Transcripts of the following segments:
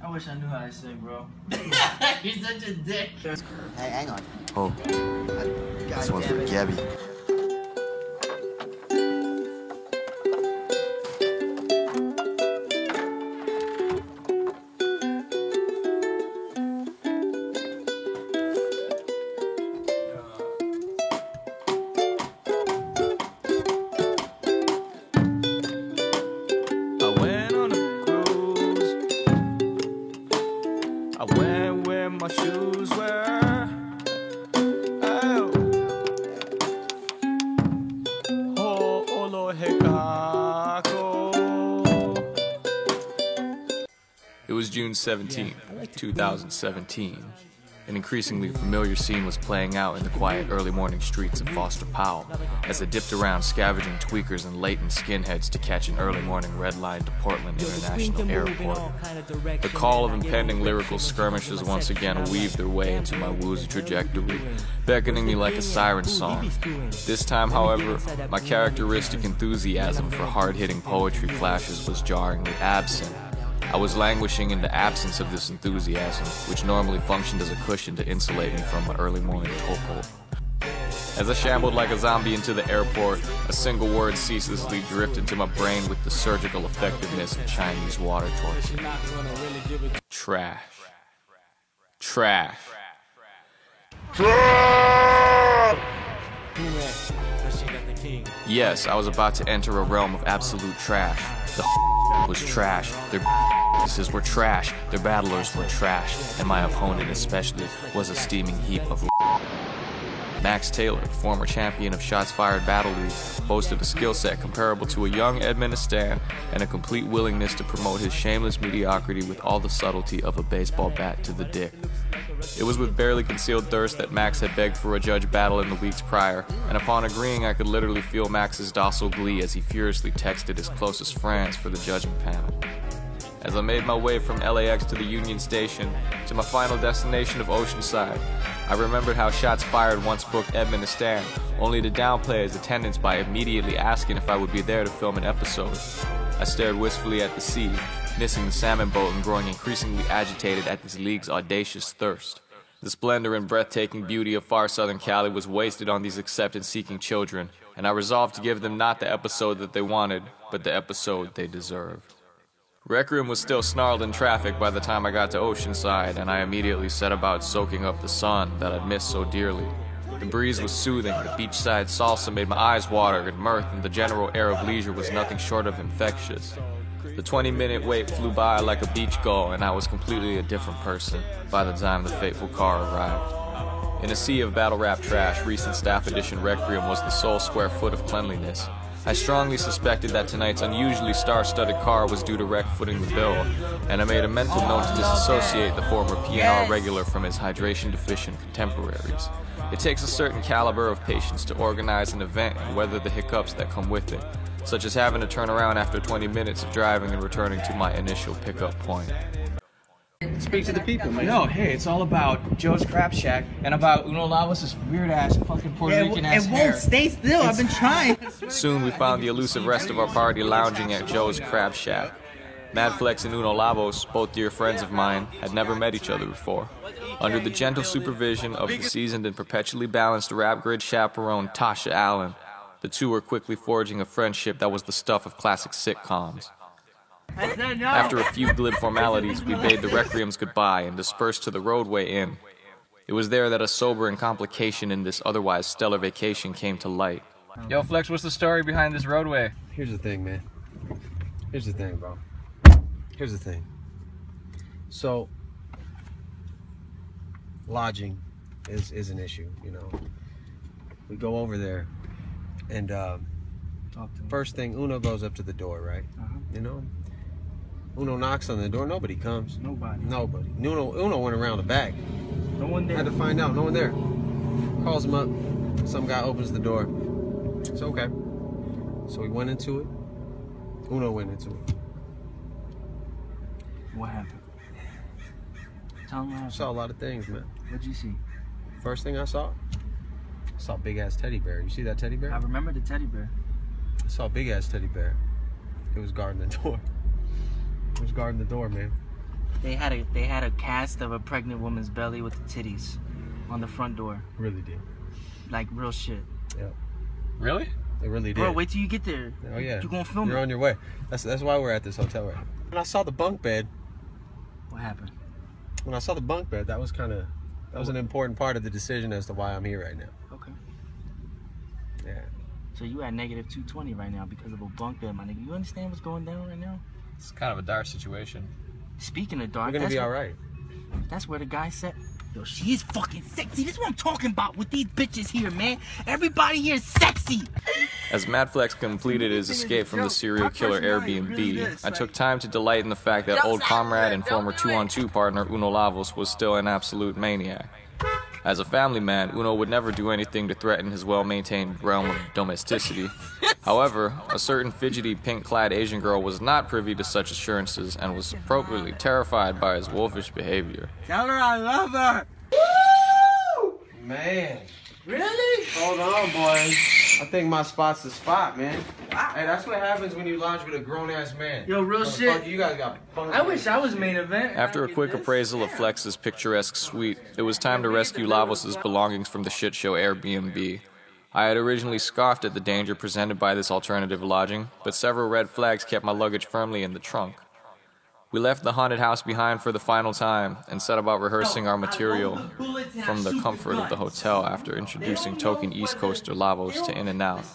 I wish I knew how to sing, bro. You're such a dick. Hey, hang on. Oh, this one's for Gabby. I went where my shoes were. Oh, Lord, it was June 17th, 2017. An increasingly familiar scene was playing out in the quiet early morning streets of Foster Powell as I dipped around scavenging tweakers and latent skinheads to catch an early morning red line to Portland International Airport. The call of impending lyrical skirmishes once again weaved their way into my woozy trajectory, beckoning me like a siren song. This time, however, my characteristic enthusiasm for hard-hitting poetry clashes was jarringly absent. I was languishing in the absence of this enthusiasm, which normally functioned as a cushion to insulate me from my early morning topo. As I shambled like a zombie into the airport, a single word ceaselessly dripped into my brain with the surgical effectiveness of Chinese water torture. Trash. Trash. Yes, I was about to enter a realm of absolute trash. The was trash, their pieces were trash, their battlers were trash, and my opponent especially was a steaming heap of Max Taylor, former champion of Shots Fired Battle League, boasted a skill set comparable to a young Edministan and a complete willingness to promote his shameless mediocrity with all the subtlety of a baseball bat to the dick. It was with barely concealed thirst that Max had begged for a judge battle in the weeks prior, and upon agreeing I could literally feel Max's docile glee as he furiously texted his closest friends for the judging panel. As I made my way from LAX to the Union Station, to my final destination of Oceanside, I remembered how Shots Fired once booked Edministan, only to downplay his attendance by immediately asking if I would be there to film an episode. I stared wistfully at the sea, missing the salmon boat and growing increasingly agitated at this league's audacious thirst. The splendor and breathtaking beauty of far southern Cali was wasted on these acceptance-seeking children, and I resolved to give them not the episode that they wanted, but the episode they deserved. Rec Room was still snarled in traffic by the time I got to Oceanside, and I immediately set about soaking up the sun that I'd missed so dearly. The breeze was soothing, the beachside salsa made my eyes water, and mirth and the general air of leisure was nothing short of infectious. The 20-minute wait flew by like a beach gull, and I was completely a different person by the time the fateful car arrived. In a sea of battle rap trash, recent staff edition Requiem was the sole square foot of cleanliness. I strongly suspected that tonight's unusually star-studded car was due to Rec footing the bill, and I made a mental note to disassociate the former PNR regular from his hydration-deficient contemporaries. It takes a certain caliber of patience to organize an event and weather the hiccups that come with it, such as having to turn around after 20 minutes of driving and returning to my initial pickup point. Speak to the people, man. No, hey, it's all about Joe's Crab Shack and about Uno Lavos' weird-ass fucking Puerto Rican-ass hair. It won't stay still. I've been trying. Soon we found the elusive rest of our party lounging at Joe's Crab Shack. Madflex and Uno Lavos, both dear friends of mine, had never met each other before. Under the gentle supervision of the seasoned and perpetually balanced rap grid chaperone Tasha Allen, the two were quickly forging a friendship that was the stuff of classic sitcoms. After a few glib formalities, we bade the Requiems goodbye and dispersed to the Roadway Inn. It was there that a sobering complication in this otherwise stellar vacation came to light. Yo, Flex, what's the story behind this roadway? Here's the thing, man. Here's the thing, bro. Here's the thing. So, lodging is an issue, you know. We go over there, and first thing, Uno goes up to the door, right? You know? Uno knocks on the door, nobody comes. Nobody. Uno went around the back. No one there. Had to find out, no one there. Calls him up, some guy opens the door. It's okay. So we went into it. Uno went into it. What happened? Tell me what happened. I saw a lot of things, man. What'd you see? First thing I saw a big ass teddy bear. You see that teddy bear? I remember the teddy bear. I saw a big ass teddy bear. It was guarding the door. It was guarding the door, man. They had a cast of a pregnant woman's belly with the titties on the front door. Really did. Like real shit. Yeah. Really? They really did. Bro, wait till you get there. Oh yeah. You gonna film You're it? on your way. That's why we're at this hotel right now. When I saw the bunk bed, What happened? when I saw the bunk bed, that was an important part of the decision as to why I'm here right now. Okay. Yeah. So you at negative 220 right now because of a bunk bed, my nigga. You understand what's going down right now? It's kind of a dark situation. Speaking of dark, We're gonna be all right. That's where the guy said, yo, she's fucking sexy. This is what I'm talking about with these bitches here, man. Everybody here is sexy. As Madflex completed his escape from the serial killer Airbnb, I took time to delight in the fact that old comrade and former 2-on-2 partner Uno Lavos was still an absolute maniac. As a family man, Uno would never do anything to threaten his well-maintained realm of domesticity. However, a certain fidgety, pink-clad Asian girl was not privy to such assurances and was appropriately terrified by his wolfish behavior. Tell her I love her. Man. Really? Hold on, boys. I think my spot's the spot, man. Hey, that's what happens when you lodge with a grown-ass man. Yo, real shit. You guys got fun. I wish I was main event. After a quick appraisal of Flex's picturesque suite, it was time to rescue Lavos' belongings from the shit show Airbnb. I had originally scoffed at the danger presented by this alternative lodging, but several red flags kept my luggage firmly in the trunk. We left the haunted house behind for the final time and set about rehearsing our material from the comfort of the hotel after introducing token East Coaster Lavos to In and Out.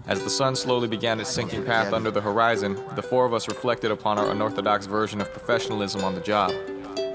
As the sun slowly began its sinking path under the horizon, the four of us reflected upon our unorthodox version of professionalism on the job.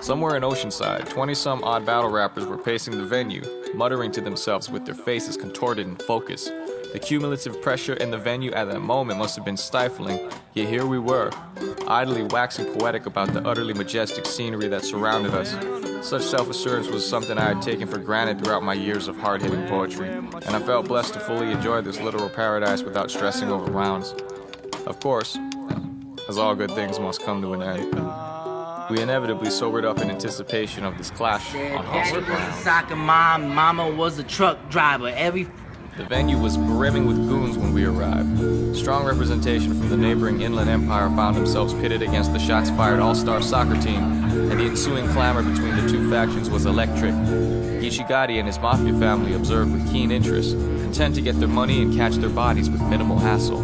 Somewhere in Oceanside, 20-some odd battle rappers were pacing the venue, muttering to themselves with their faces contorted in focus. The cumulative pressure in the venue at that moment must have been stifling, yet here we were, idly waxing poetic about the utterly majestic scenery that surrounded us. Such self-assurance was something I had taken for granted throughout my years of hard-hitting poetry, and I felt blessed to fully enjoy this literal paradise without stressing over rounds. Of course, as all good things must come to an end, we inevitably sobered up in anticipation of this clash on hostile Daddy was a ground. soccer mom, mama was a truck driver. The venue was brimming with goons when we arrived. Strong representation from the neighboring Inland Empire found themselves pitted against the shots-fired all-star soccer team, and the ensuing clamor between the two factions was electric. Geechee Gotti and his mafia family observed with keen interest, content to get their money and catch their bodies with minimal hassle.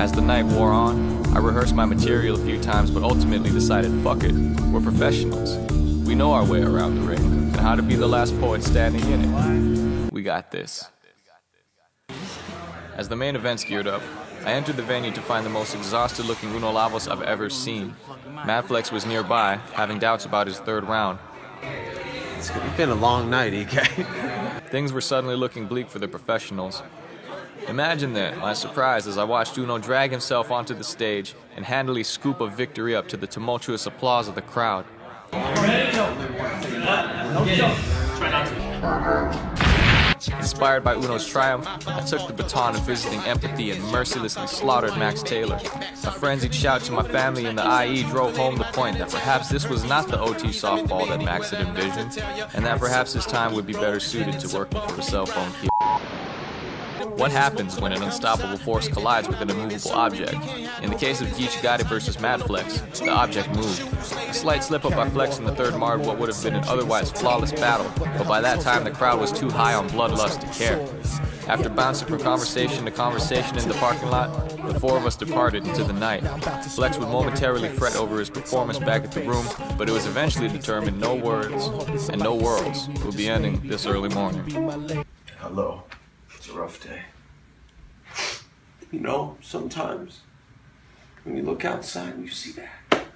As the night wore on, I rehearsed my material a few times but ultimately decided, fuck it, we're professionals. We know our way around the ring, and how to be the last poet standing in it. We got this. As the main events geared up, I entered the venue to find the most exhausted-looking Uno Lavos I've ever seen. Madflex was nearby, having doubts about his third round. It's been a long night, EK. Things were suddenly looking bleak for the professionals. Imagine then my surprise as I watched Uno drag himself onto the stage and handily scoop a victory up to the tumultuous applause of the crowd. Inspired by Uno's triumph, I took the baton of visiting empathy and mercilessly slaughtered Max Taylor. A frenzied shout to my family in the IE drove home the point that perhaps this was not the OT softball that Max had envisioned, and that perhaps his time would be better suited to working for a cell phone key. What happens when an unstoppable force collides with an immovable object? In the case of Geechee Gotti versus Madflex, the object moved. A slight slip-up by Flex in the third marred what would have been an otherwise flawless battle, but by that time the crowd was too high on bloodlust to care. After bouncing from conversation to conversation in the parking lot, the four of us departed into the night. Flex would momentarily fret over his performance back at the room, but it was eventually determined no words and no worlds would be ending this early morning. Hello. It's a rough day. You know, sometimes when you look outside and you see that,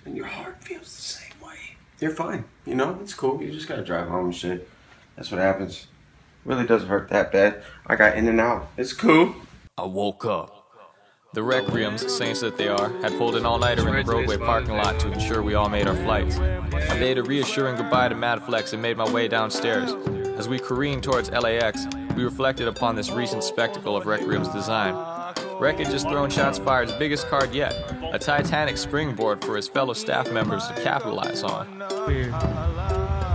and your heart feels the same way. You're fine, you know, it's cool. You just gotta drive home and shit. That's what happens. Really doesn't hurt that bad. I got in and out. It's cool. I woke up. The Requiems, saints that they are, had pulled an all-nighter in the Broadway parking lot to ensure we all made our flights. I bade a reassuring goodbye to Madflex and made my way downstairs. As we careened towards LAX, we reflected upon this recent spectacle of Requiem's design. Rec had just thrown Shots Fired's biggest card yet, a Titanic springboard for his fellow staff members to capitalize on.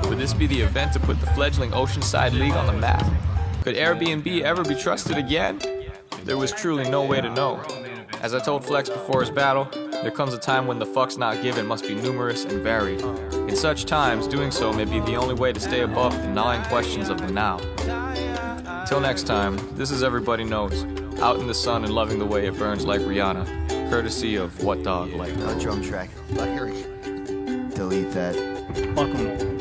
Would this be the event to put the fledgling Oceanside League on the map? Could Airbnb ever be trusted again? There was truly no way to know. As I told Flex before his battle, there comes a time when the fucks not given must be numerous and varied. In such times, doing so may be the only way to stay above the gnawing questions of the now. Till next time, this is Everybody Knows, out in the sun and loving the way it burns like Rihanna, courtesy of What Dog Like. No drum track. Delete that. Fuck 'em.